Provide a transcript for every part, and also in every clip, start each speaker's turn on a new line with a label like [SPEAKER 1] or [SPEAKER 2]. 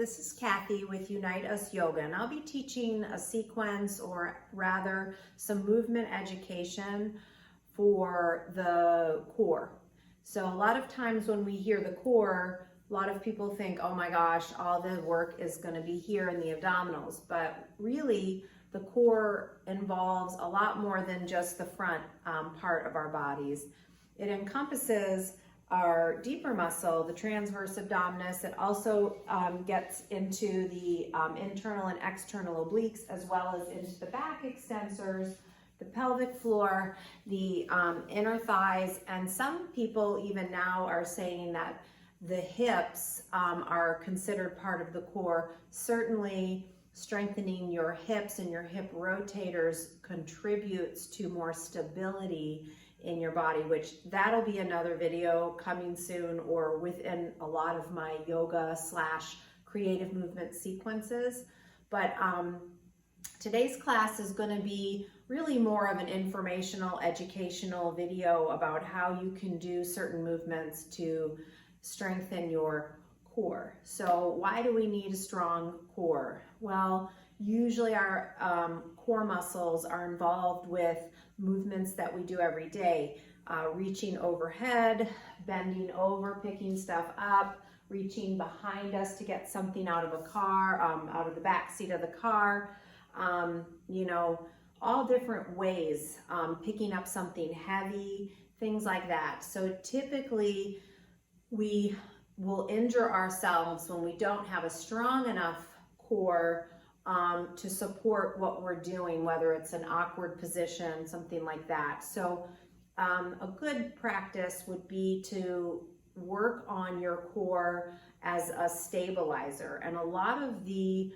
[SPEAKER 1] this is Kathy with Unite Us Yoga, and I'll be teaching a sequence, or rather some movement education for the core. So a lot of times when we hear the core, a lot of people think, oh my gosh, all the work is going to be here in the abdominals, but really the core involves a lot more than just the front part of our bodies. It encompasses our deeper muscle, the transverse abdominis. It also gets into the internal and external obliques, as well as into the back extensors, the pelvic floor, the inner thighs, and some people even now are saying that the hips are considered part of the core. Certainly strengthening your hips and your hip rotators contributes to more stability in your body, which that'll be another video coming soon, or within a lot of my yoga / creative movement sequences. But today's class is going to be really more of an informational, educational video about how you can do certain movements to strengthen your core. So why do we need a strong core? Well, usually our core muscles are involved with movements that we do every day, reaching overhead, bending over, picking stuff up, reaching behind us to get something out of a car, out of the back seat of the car, you know, all different ways, picking up something heavy, things like that. So typically we will injure ourselves when we don't have a strong enough core to support what we're doing, whether it's an awkward position, something like that. So a good practice would be to work on your core as a stabilizer. And a lot of the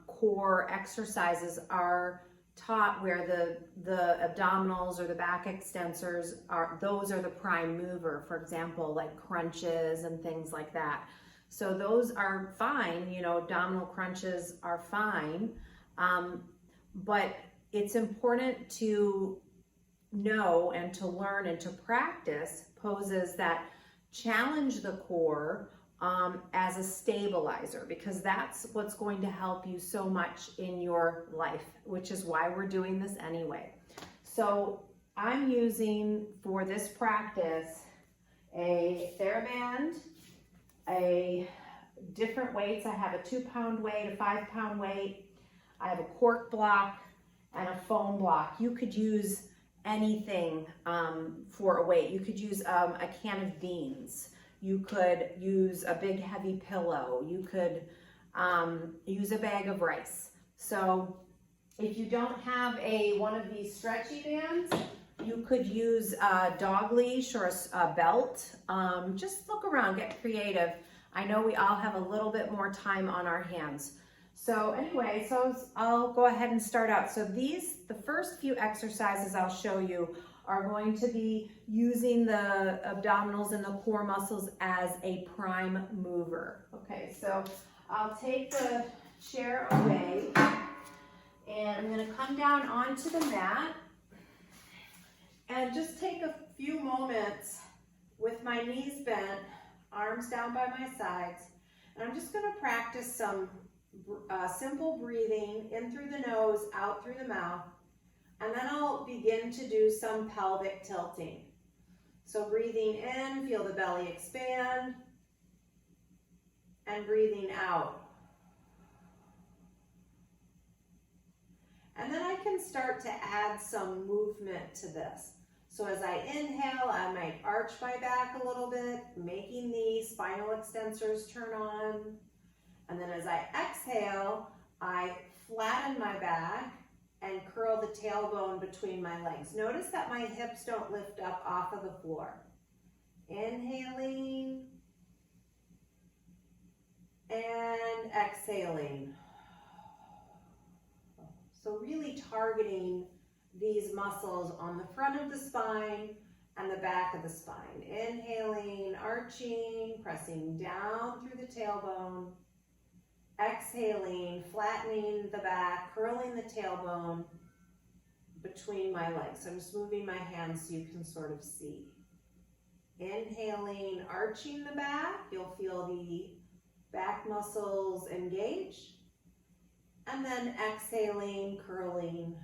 [SPEAKER 1] core exercises are taught where the abdominals or the back extensors are, those are the prime mover, for example, like crunches and things like that. So those are fine, you know, abdominal crunches are fine, but it's important to know and to learn and to practice poses that challenge the core as a stabilizer, because that's what's going to help you so much in your life, which is why we're doing this anyway. So I'm using for this practice a TheraBand, a different weights. I have a 2-pound weight, a 5-pound weight. I have a cork block and a foam block. You could use anything for a weight. You could use a can of beans. You could use a big heavy pillow. You could use a bag of rice. So if you don't have one of these stretchy bands, you could use a dog leash or a belt. Just look around, get creative. I know we all have a little bit more time on our hands. So anyway, so I'll go ahead and start out. So the first few exercises I'll show you are going to be using the abdominals and the core muscles as a prime mover. Okay, so I'll take the chair away and I'm going to come down onto the mat and just take a few moments with my knees bent, arms down by my sides, and I'm just going to practice some simple breathing in through the nose, out through the mouth, and then I'll begin to do some pelvic tilting. So breathing in, feel the belly expand, and breathing out. And then I can start to add some movement to this. So as I inhale, I might arch my back a little bit, making the spinal extensors turn on. And then as I exhale, I flatten my back and curl the tailbone between my legs. Notice that my hips don't lift up off of the floor. Inhaling and exhaling. So really targeting these muscles on the front of the spine and the back of the spine. Inhaling, arching, pressing down through the tailbone. Exhaling, flattening the back, curling the tailbone between my legs. So I'm just moving my hands so you can sort of see. Inhaling, arching the back. You'll feel the back muscles engage. And then exhaling, curling.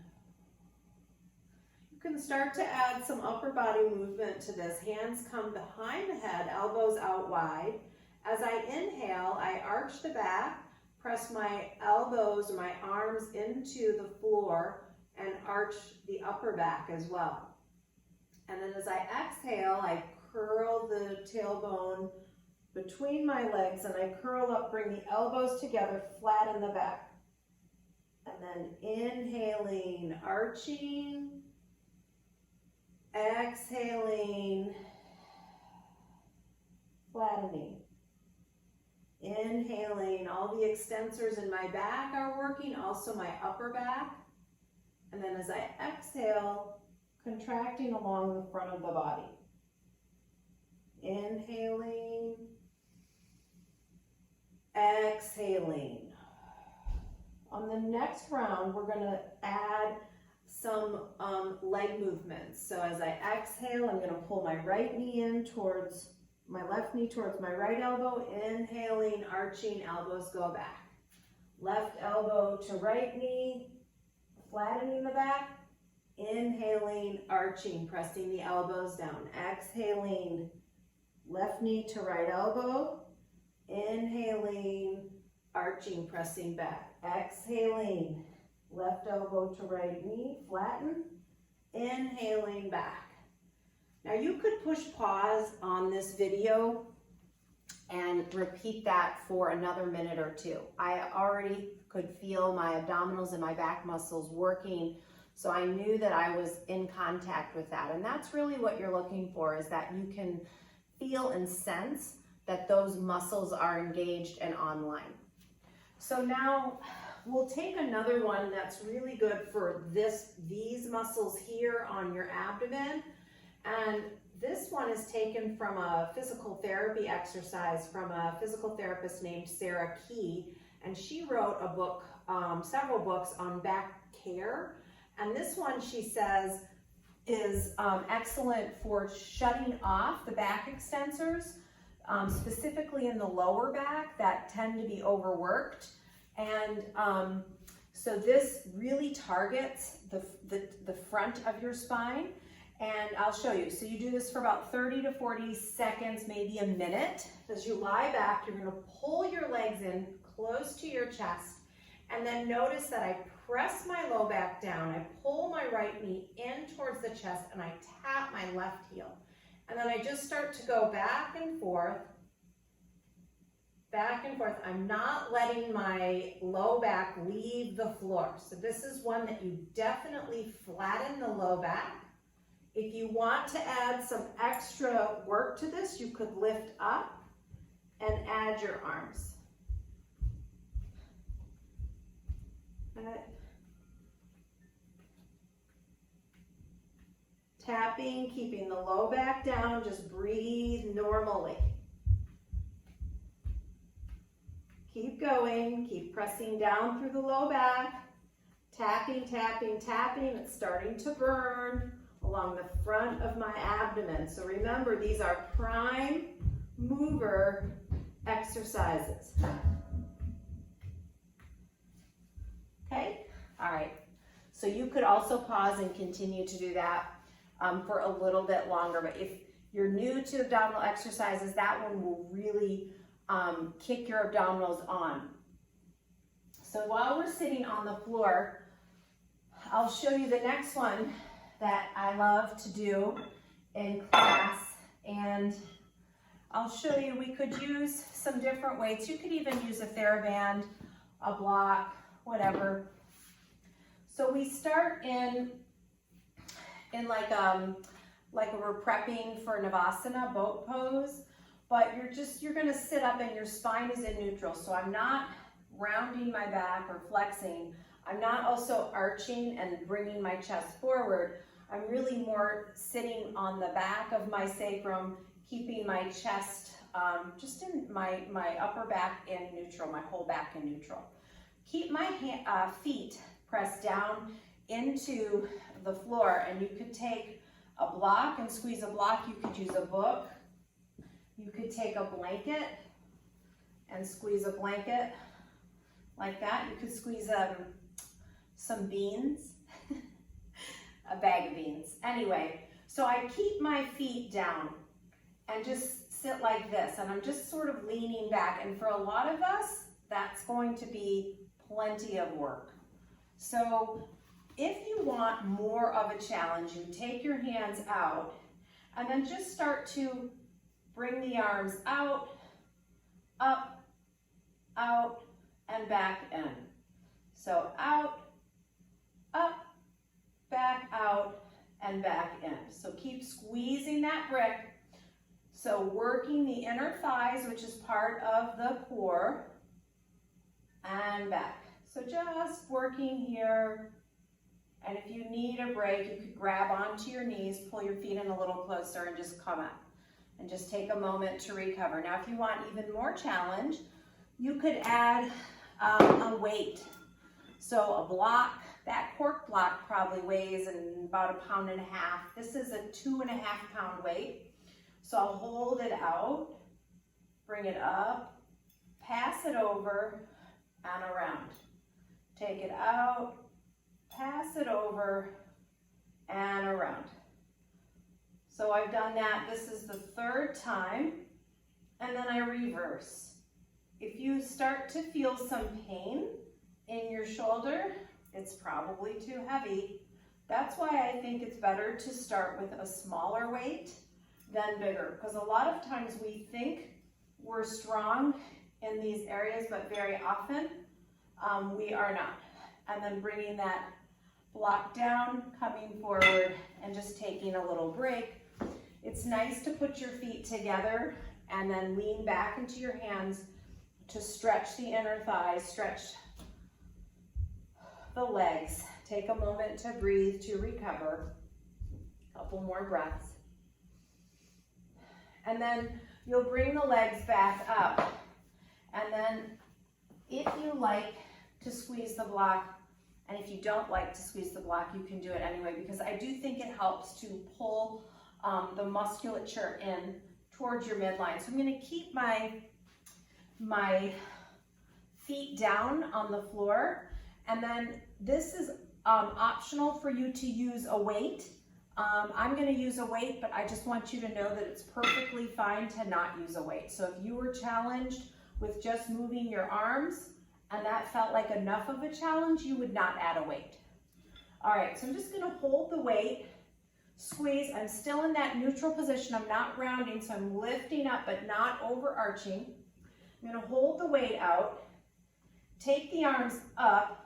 [SPEAKER 1] You can start to add some upper body movement to this. Hands come behind the head, elbows out wide. As I inhale, I arch the back, press my elbows or my arms into the floor, and arch the upper back as well. And then as I exhale, I curl the tailbone between my legs, and I curl up, bring the elbows together, flat in the back. And then inhaling, arching, exhaling, flattening. Inhaling, all the extensors in my back are working, also my upper back. And then as I exhale, contracting along the front of the body. Inhaling, exhaling. On the next round, we're going to add some leg movements. So as I exhale, I'm going to pull my right knee in towards my left knee towards my right elbow. Inhaling, arching, elbows go back. Left elbow to right knee, flattening the back. Inhaling, arching, pressing the elbows down. Exhaling, left knee to right elbow. Inhaling, arching, pressing back. Exhaling, left elbow to right knee, flatten. Inhaling, back. Now you could push pause on this video and repeat that for another minute or two. I already could feel my abdominals and my back muscles working, so I knew that I was in contact with that. And that's really what you're looking for, is that you can feel and sense that those muscles are engaged and online. So now we'll take another one that's really good for these muscles here on your abdomen. And this one is taken from a physical therapy exercise from a physical therapist named Sarah Key. And she wrote a book, several books on back care. And this one, she says, is excellent for shutting off the back extensors, specifically in the lower back that tend to be overworked. And so this really targets the front of your spine. And I'll show you. So you do this for about 30 to 40 seconds, maybe a minute. As you lie back, you're going to pull your legs in close to your chest. And then notice that I press my low back down. I pull my right knee in towards the chest, and I tap my left heel. And then I just start to go back and forth. Back and forth. I'm not letting my low back leave the floor. So this is one that you definitely flatten the low back. If you want to add some extra work to this, you could lift up and add your arms. Tapping, keeping the low back down, just breathe normally. Keep going, keep pressing down through the low back. Tapping, tapping, tapping, it's starting to burn along the front of my abdomen. So remember, these are prime mover exercises. Okay, all right. So you could also pause and continue to do that for a little bit longer. But if you're new to abdominal exercises, that one will really kick your abdominals on. So while we're sitting on the floor, I'll show you the next one that I love to do in class, and I'll show you, we could use some different weights. You could even use a TheraBand, a block, whatever. So we start in like we're prepping for Navasana, boat pose, but you're gonna sit up and your spine is in neutral. So I'm not rounding my back or flexing. I'm not also arching and bringing my chest forward. I'm really more sitting on the back of my sacrum, keeping my chest just in my upper back in neutral, my whole back in neutral. Keep my feet pressed down into the floor, and you could take a block and squeeze a block. You could use a book. You could take a blanket and squeeze a blanket like that. You could squeeze some beans, a bag of beans. Anyway, so I keep my feet down and just sit like this, and I'm just sort of leaning back. And for a lot of us, that's going to be plenty of work. So if you want more of a challenge, you take your hands out and then just start to bring the arms out, up, out, and back in. So out, up, back out, and back in. So keep squeezing that brick. So working the inner thighs, which is part of the core, and back. So just working here. And if you need a break, you could grab onto your knees, pull your feet in a little closer, and just come up. And just take a moment to recover. Now, if you want even more challenge, you could add a weight. So a block, that cork block probably weighs about 1.5 pounds. This is a 2.5 pound weight. So I'll hold it out, bring it up, pass it over, and around. Take it out, pass it over, and around. So I've done that. This is the 3rd time, and then I reverse. If you start to feel some pain in your shoulder, it's probably too heavy. That's why I think it's better to start with a smaller weight than bigger, because a lot of times we think we're strong in these areas, but very often we are not. And then bringing that block down, coming forward, and just taking a little break. It's nice to put your feet together and then lean back into your hands to stretch the inner thighs, stretch the legs. Take a moment to breathe, to recover. A couple more breaths. And then you'll bring the legs back up. And then if you like to squeeze the block, and if you don't like to squeeze the block, you can do it anyway, because I do think it helps to pull the musculature in towards your midline. So I'm going to keep my feet down on the floor, and then this is optional for you to use a weight. I'm going to use a weight, but I just want you to know that it's perfectly fine to not use a weight. So if you were challenged with just moving your arms and that felt like enough of a challenge, you would not add a weight. All right, so I'm just going to hold the weight, squeeze. I'm still in that neutral position. I'm not rounding, so I'm lifting up but not overarching. I'm going to hold the weight out, take the arms up,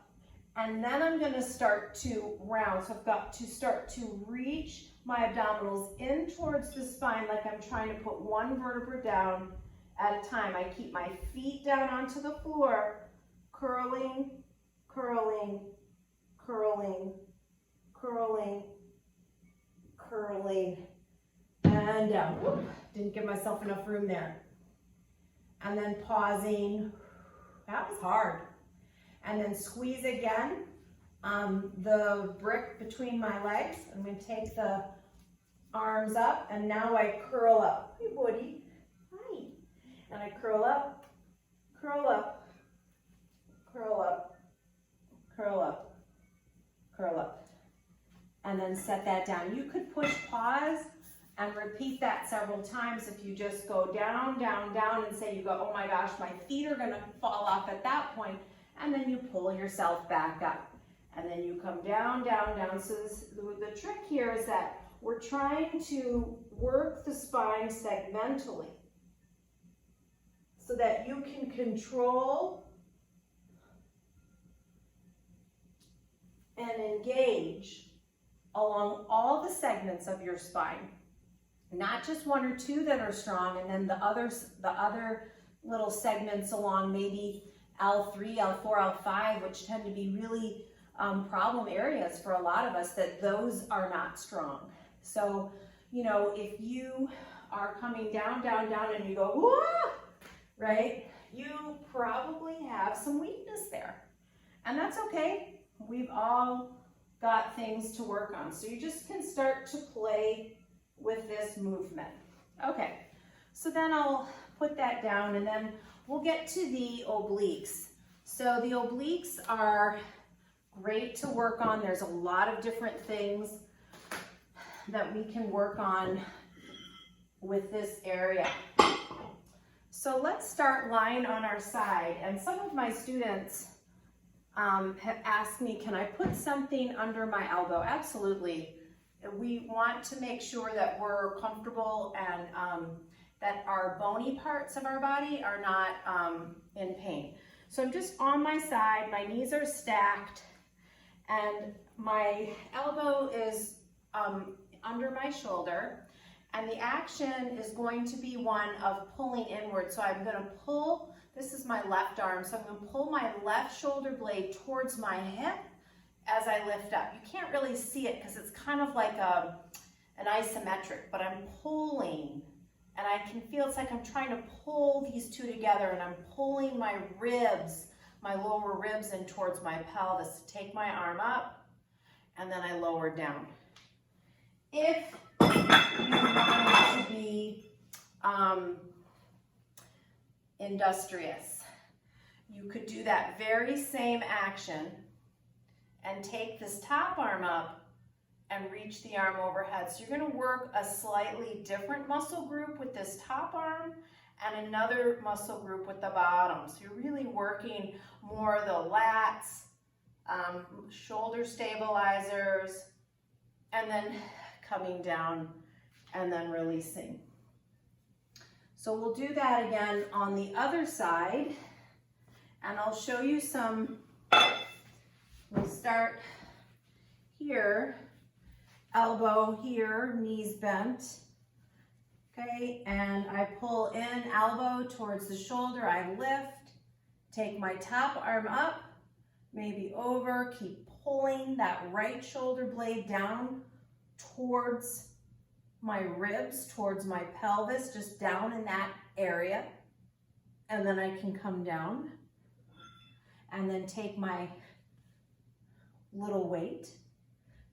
[SPEAKER 1] and then I'm going to start to round. So I've got to start to reach my abdominals in towards the spine like I'm trying to put one vertebra down at a time. I keep my feet down onto the floor, curling, curling, curling, curling, curling, and down. Whoop, didn't give myself enough room there. And then pausing. That was hard. And then squeeze again, the brick between my legs. I'm going to take the arms up, and now I curl up. Hey, buddy. Hi. And I curl up, curl up, curl up, curl up, curl up. And then set that down. You could push pause and repeat that several times if you just go down, down, down, and say you go, oh my gosh, my feet are going to fall off at that point. And then you pull yourself back up. And then you come down, down, down. So the trick here is that we're trying to work the spine segmentally so that you can control and engage along all the segments of your spine. Not just one or two that are strong, and then the other little segments along maybe L3, L4, L5, which tend to be really problem areas for a lot of us, that those are not strong. So, you know, if you are coming down, down, down, and you go, whoa, right, you probably have some weakness there. And that's okay. We've all got things to work on. So you just can start to play with this movement. Okay, so then I'll put that down, and then we'll get to the obliques. So the obliques are great to work on. There's a lot of different things that we can work on with this area. So let's start lying on our side. And some of my students have asked me, can I put something under my elbow? Absolutely. We want to make sure that we're comfortable and that our bony parts of our body are not in pain. So I'm just on my side, my knees are stacked, and my elbow is under my shoulder. And the action is going to be one of pulling inward. So I'm going to pull, this is my left arm, so I'm going to pull my left shoulder blade towards my hip as I lift up. You can't really see it because it's kind of like an isometric, but I'm pulling, and I can feel it's like I'm trying to pull these two together, and I'm pulling my ribs, my lower ribs in towards my pelvis. Take my arm up, and then I lower down. If you want to be industrious, you could do that very same action and take this top arm up and reach the arm overhead. So you're going to work a slightly different muscle group with this top arm and another muscle group with the bottom. So you're really working more the lats, shoulder stabilizers, and then coming down and then releasing. So we'll do that again on the other side, and I'll show you some. We'll start here, elbow here, knees bent, okay, and I pull in elbow towards the shoulder, I lift, take my top arm up, maybe over, keep pulling that right shoulder blade down towards my ribs, towards my pelvis, just down in that area, and then I can come down and then take my little weight.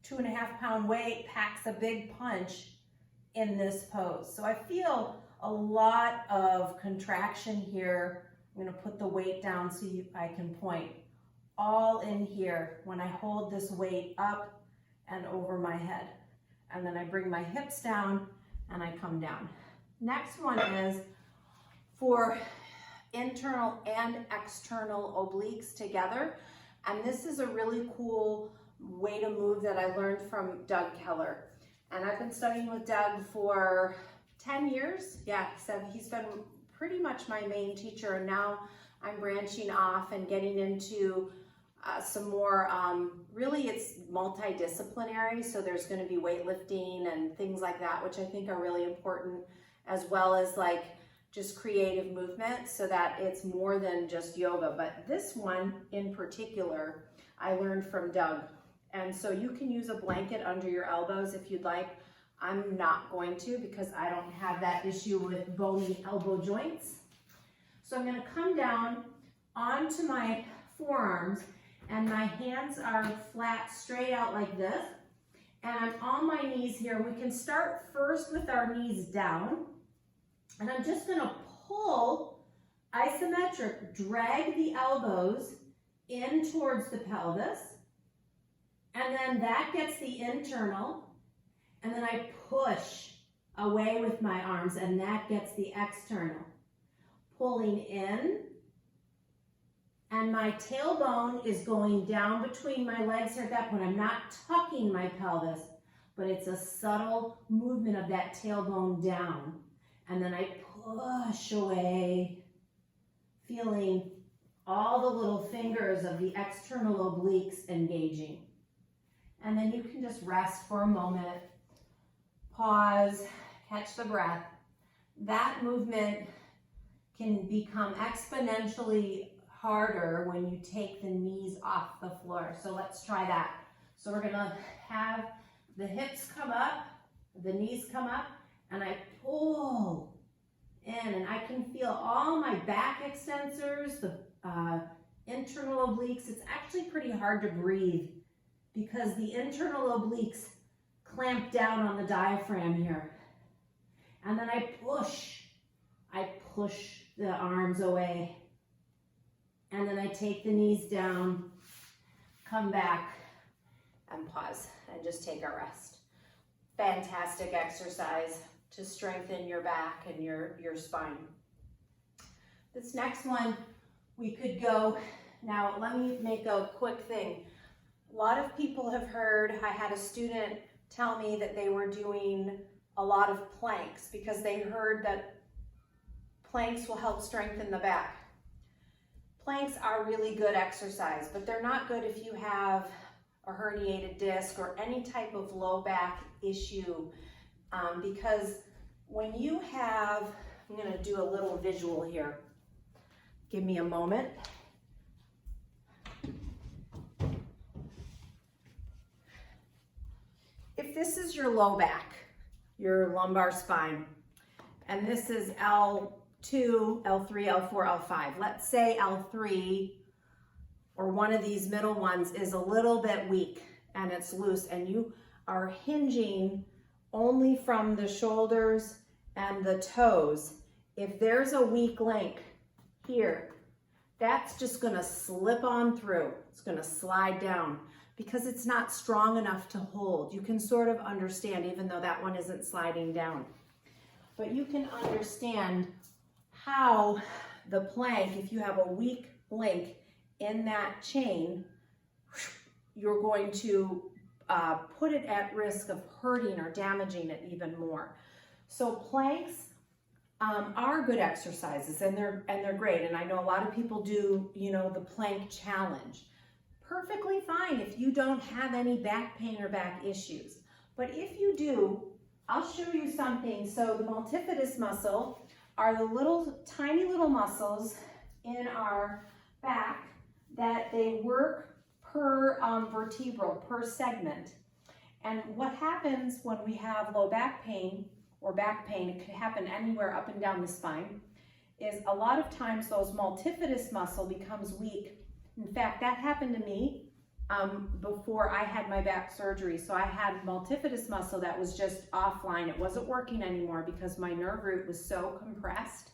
[SPEAKER 1] 2.5 pound weight packs a big punch in this pose. So I feel a lot of contraction here. I'm going to put the weight down so I can point all in here when I hold this weight up and over my head. And then I bring my hips down and I come down. Next one is for internal and external obliques together. And this is a really cool way to move that I learned from Doug Keller. And I've been studying with Doug for 10 years. Yeah, so he's been pretty much my main teacher, and now I'm branching off and getting into some more, really it's multidisciplinary, so there's going to be weightlifting and things like that, which I think are really important, as well as like just creative movement, so that it's more than just yoga. But this one in particular, I learned from Doug. And so you can use a blanket under your elbows if you'd like. I'm not going to, because I don't have that issue with bony elbow joints. So I'm going to come down onto my forearms, and my hands are flat, straight out like this. And I'm on my knees here. We can start first with our knees down. And I'm just going to pull isometric, drag the elbows in towards the pelvis. And then that gets the internal. And then I push away with my arms, and that gets the external. Pulling in. And my tailbone is going down between my legs here at that point. I'm not tucking my pelvis, but it's a subtle movement of that tailbone down. And then I push away, feeling all the little fingers of the external obliques engaging. And then you can just rest for a moment, pause, catch the breath. That movement can become exponentially harder when you take the knees off the floor. So let's try that. So we're gonna have the hips come up, the knees come up, and I pull in, and I can feel all my back extensors, the internal obliques. It's actually pretty hard to breathe because the internal obliques clamp down on the diaphragm here. And then I push the arms away. And then I take the knees down, come back, and pause, and just take a rest. Fantastic exercise to strengthen your back and your spine. This next one, we could go, now let me make a quick thing. A lot of people have heard, I had a student tell me that they were doing a lot of planks because they heard that planks will help strengthen the back. Planks are really good exercise, but they're not good if you have a herniated disc or any type of low back issue, because when you have, I'm going to do a little visual here. Give me a moment. If this is your low back, your lumbar spine, and this is L2, L3, L4, L5. Let's say L3 or one of these middle ones is a little bit weak and it's loose and you are hinging only from the shoulders and the toes. If there's a weak link here, that's just gonna slip on through. It's gonna slide down because it's not strong enough to hold. You can sort of understand, even though that one isn't sliding down. But you can understand how the plank, if you have a weak link in that chain, you're going to put it at risk of hurting or damaging it even more. So planks are good exercises and they're great. And I know a lot of people do, the plank challenge. Perfectly fine if you don't have any back pain or back issues. But if you do, I'll show you something. So the multifidus muscle are the tiny little muscles in our back that they work per vertebral, per segment. And what happens when we have low back pain or back pain, it could happen anywhere up and down the spine, is a lot of times those multifidus muscle becomes weak. In fact, that happened to me before I had my back surgery. So I had multifidus muscle that was just offline. It wasn't working anymore because my nerve root was so compressed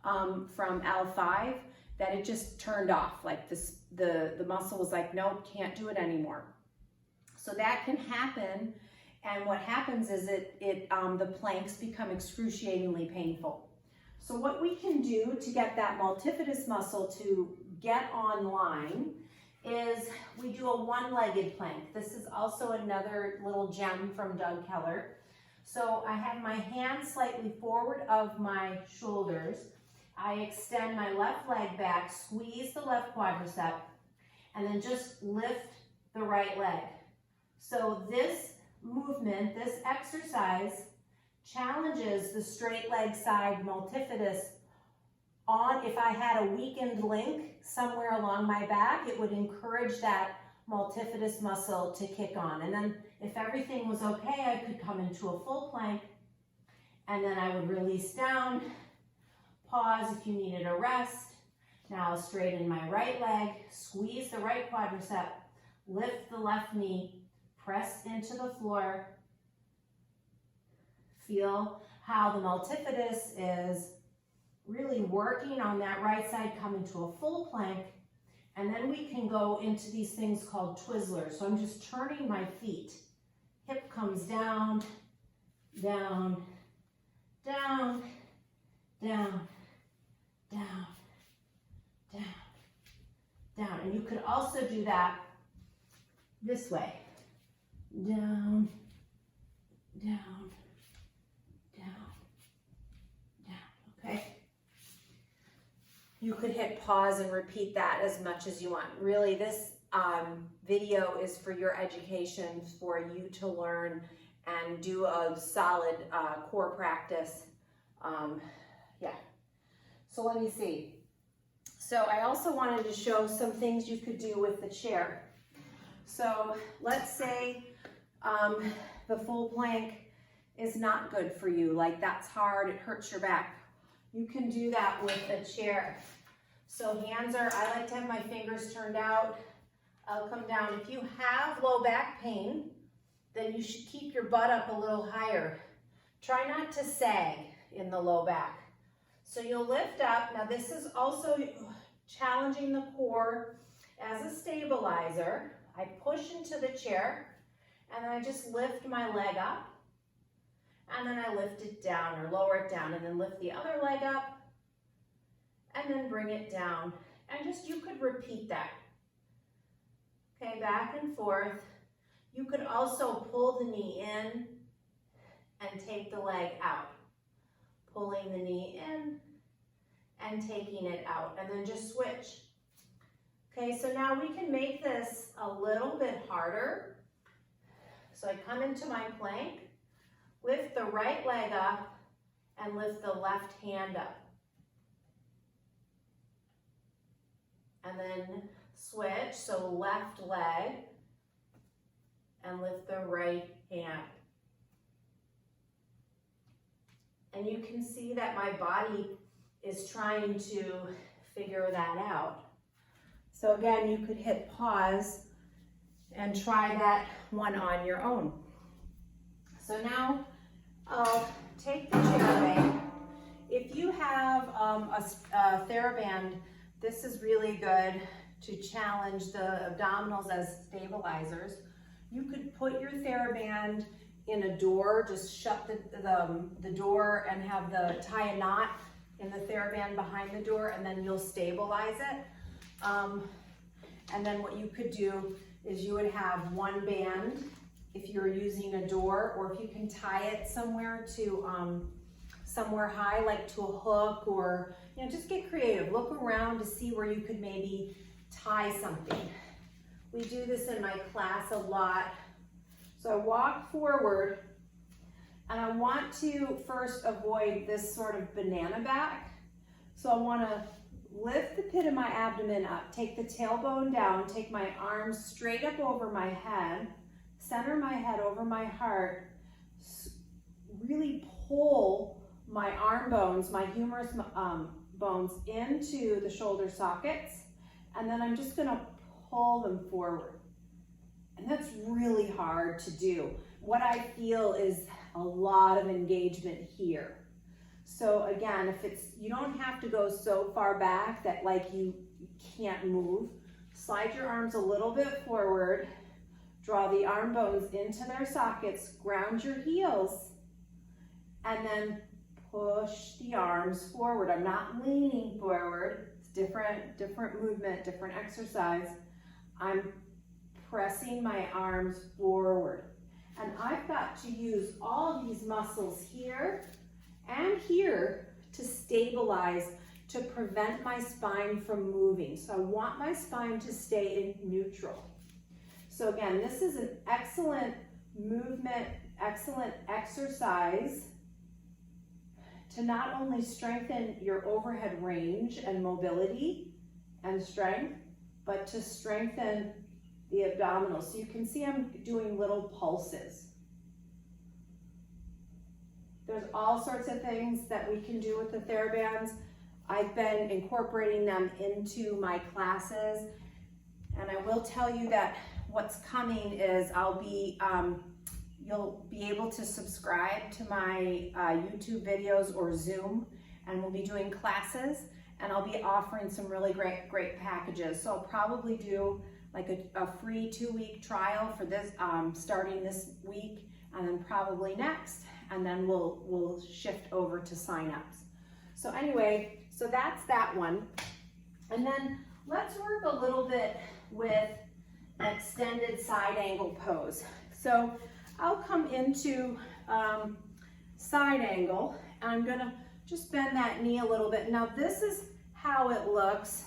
[SPEAKER 1] from L5 that it just turned off. Like the muscle was like, nope, can't do it anymore. So that can happen. And what happens is the planks become excruciatingly painful. So what we can do to get that multifidus muscle to get online is we do a one-legged plank. This is also another little gem from Doug Keller. So I have my hands slightly forward of my shoulders. I extend my left leg back, squeeze the left quadricep, and then just lift the right leg. So this movement, this exercise challenges the straight leg side multifidus on. If I had a weakened link somewhere along my back, it would encourage that multifidus muscle to kick on. And then if everything was okay, I could come into a full plank and then I would release down, pause if you needed a rest. Now I'll straighten my right leg, squeeze the right quadricep, lift the left knee, press into the floor. Feel how the multifidus is really working on that right side, come into a full plank, and then we can go into these things called Twizzlers. So I'm just turning my feet. Hip comes down, down, down, down, down, down, down. And you could also do that this way. Down, down, down, down, okay? You could hit pause and repeat that as much as you want. Really, this video is for your education, for you to learn and do a solid core practice. Yeah. So let me see. So I also wanted to show some things you could do with the chair. So let's say the full plank is not good for you, like that's hard, it hurts your back. You can do that with a chair. So hands are, I like to have my fingers turned out. I'll come down. If you have low back pain, then you should keep your butt up a little higher. Try not to sag in the low back. So you'll lift up. Now this is also challenging the core as a stabilizer. I push into the chair and then I just lift my leg up and then I lift it down or lower it down and then lift the other leg up and then bring it down. And just, you could repeat that. Okay, back and forth. You could also pull the knee in and take the leg out. Pulling the knee in and taking it out, and then just switch. Okay, so now we can make this a little bit harder. So I come into my plank, lift the right leg up, and lift the left hand up. And then switch, so left leg, and lift the right hand. And you can see that my body is trying to figure that out. So again, you could hit pause and try that one on your own. So now I'll take the chair away. If you have a TheraBand, this is really good to challenge the abdominals as stabilizers. You could put your TheraBand in a door, just shut the door and have tie a knot in the TheraBand behind the door, and then you'll stabilize it. And then what you could do is you would have one band if you're using a door, or if you can tie it somewhere to somewhere high, like to a hook, or just get creative. Look around to see where you could maybe tie something. We do this in my class a lot. So I walk forward, and I want to first avoid this sort of banana back. So I want to lift the pit of my abdomen up, take the tailbone down, take my arms straight up over my head, center my head over my heart, really pull my arm bones, my humerus bones into the shoulder sockets, and then I'm just going to pull them forward. And that's really hard to do. What I feel is a lot of engagement here. So again, you don't have to go so far back that like you can't move. Slide your arms a little bit forward, draw the arm bones into their sockets, ground your heels, and then push the arms forward. I'm not leaning forward. It's different movement, different exercise. I'm pressing my arms forward. And I've got to use all these muscles here and here to stabilize, to prevent my spine from moving. So I want my spine to stay in neutral. So again, this is an excellent movement, excellent exercise to not only strengthen your overhead range and mobility and strength, but to strengthen the abdominals. So you can see I'm doing little pulses. There's all sorts of things that we can do with the TheraBands. I've been incorporating them into my classes, and I will tell you that what's coming is you'll be able to subscribe to my YouTube videos or Zoom, and we'll be doing classes, and I'll be offering some really great packages. So I'll probably do like a free 2-week trial for this, starting this week, and then probably next, and then we'll shift over to signups. So anyway, so that's that one. And then let's work a little bit with extended side angle pose. So I'll come into side angle, and I'm gonna just bend that knee a little bit. Now this is how it looks.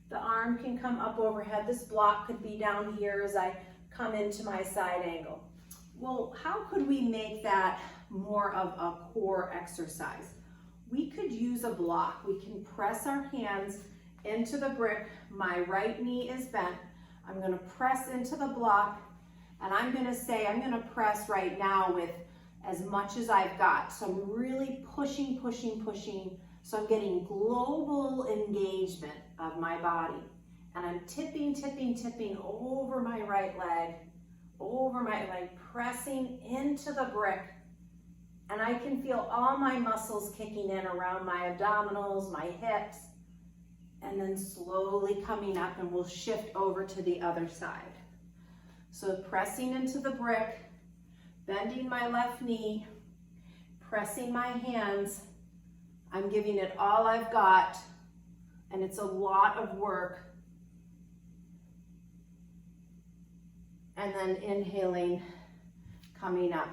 [SPEAKER 1] The arm can come up overhead. This block could be down here as I come into my side angle. Well, how could we make that more of a core exercise? We could use a block. We can press our hands into the brick. My right knee is bent. I'm gonna press into the block, and I'm gonna press right now with as much as I've got. So I'm really pushing. So I'm getting global engagement of my body. And I'm tipping over my right leg, pressing into the brick, And I can feel all my muscles kicking in around my abdominals, my hips, and then slowly coming up, and we'll shift over to the other side. So pressing into the brick, bending my left knee, pressing my hands. I'm giving it all I've got, and it's a lot of work. And then inhaling, coming up.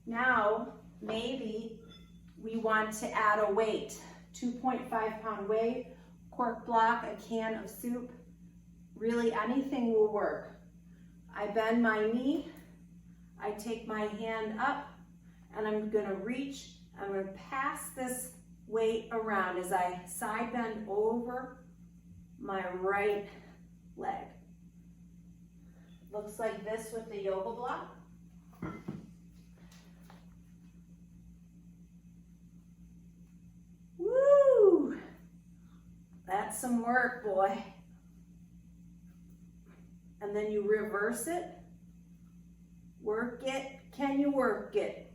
[SPEAKER 1] Now, maybe we want to add a weight, 2.5 pound weight, cork block, a can of soup. Really, anything will work. I bend my knee, I take my hand up, and I'm gonna reach, I'm gonna pass this weight around as I side bend over my right leg. Looks like this with the yoga block. Woo! That's some work, boy. And then you reverse it. Work it. Can you work it?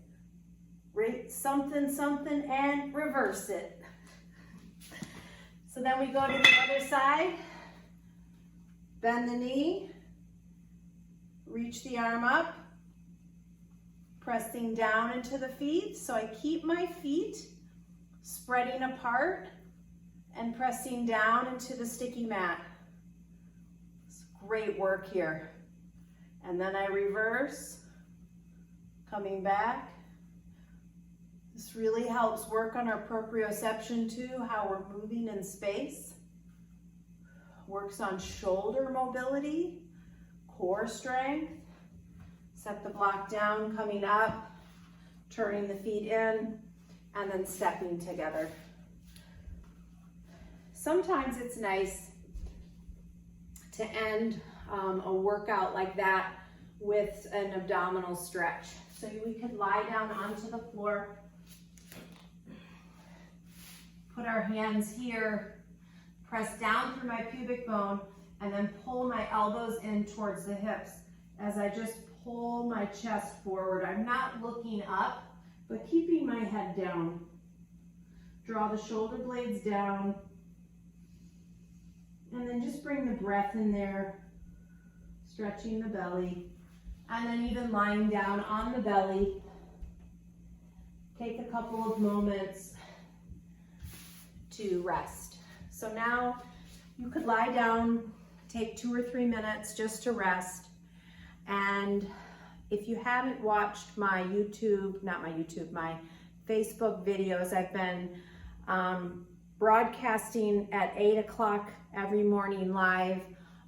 [SPEAKER 1] Right, something, something, and reverse it. So then we go to the other side. Bend the knee. Reach the arm up. Pressing down into the feet. So I keep my feet spreading apart and pressing down into the sticky mat. It's great work here. And then I reverse, coming back. This really helps work on our proprioception too, how we're moving in space. Works on shoulder mobility, core strength. Set the block down, coming up, turning the feet in, and then stepping together. Sometimes it's nice to end a workout like that with an abdominal stretch. So we could lie down onto the floor, put our hands here, press down through my pubic bone, and then pull my elbows in towards the hips as I just pull my chest forward. I'm not looking up, but keeping my head down. Draw the shoulder blades down, and then just bring the breath in there, stretching the belly, and then even lying down on the belly. Take a couple of moments to rest. So now you could lie down, take 2 or 3 minutes just to rest. And if you haven't watched my my Facebook videos, I've been broadcasting at 8 o'clock every morning live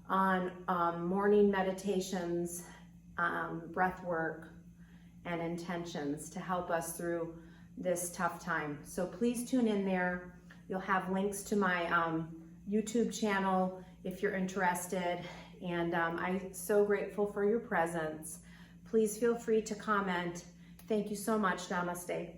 [SPEAKER 1] on morning meditations, breath work, and intentions to help us through this tough time. So please tune in there. You'll have links to my YouTube channel if you're interested. And I'm so grateful for your presence. Please feel free to comment. Thank you so much. Namaste.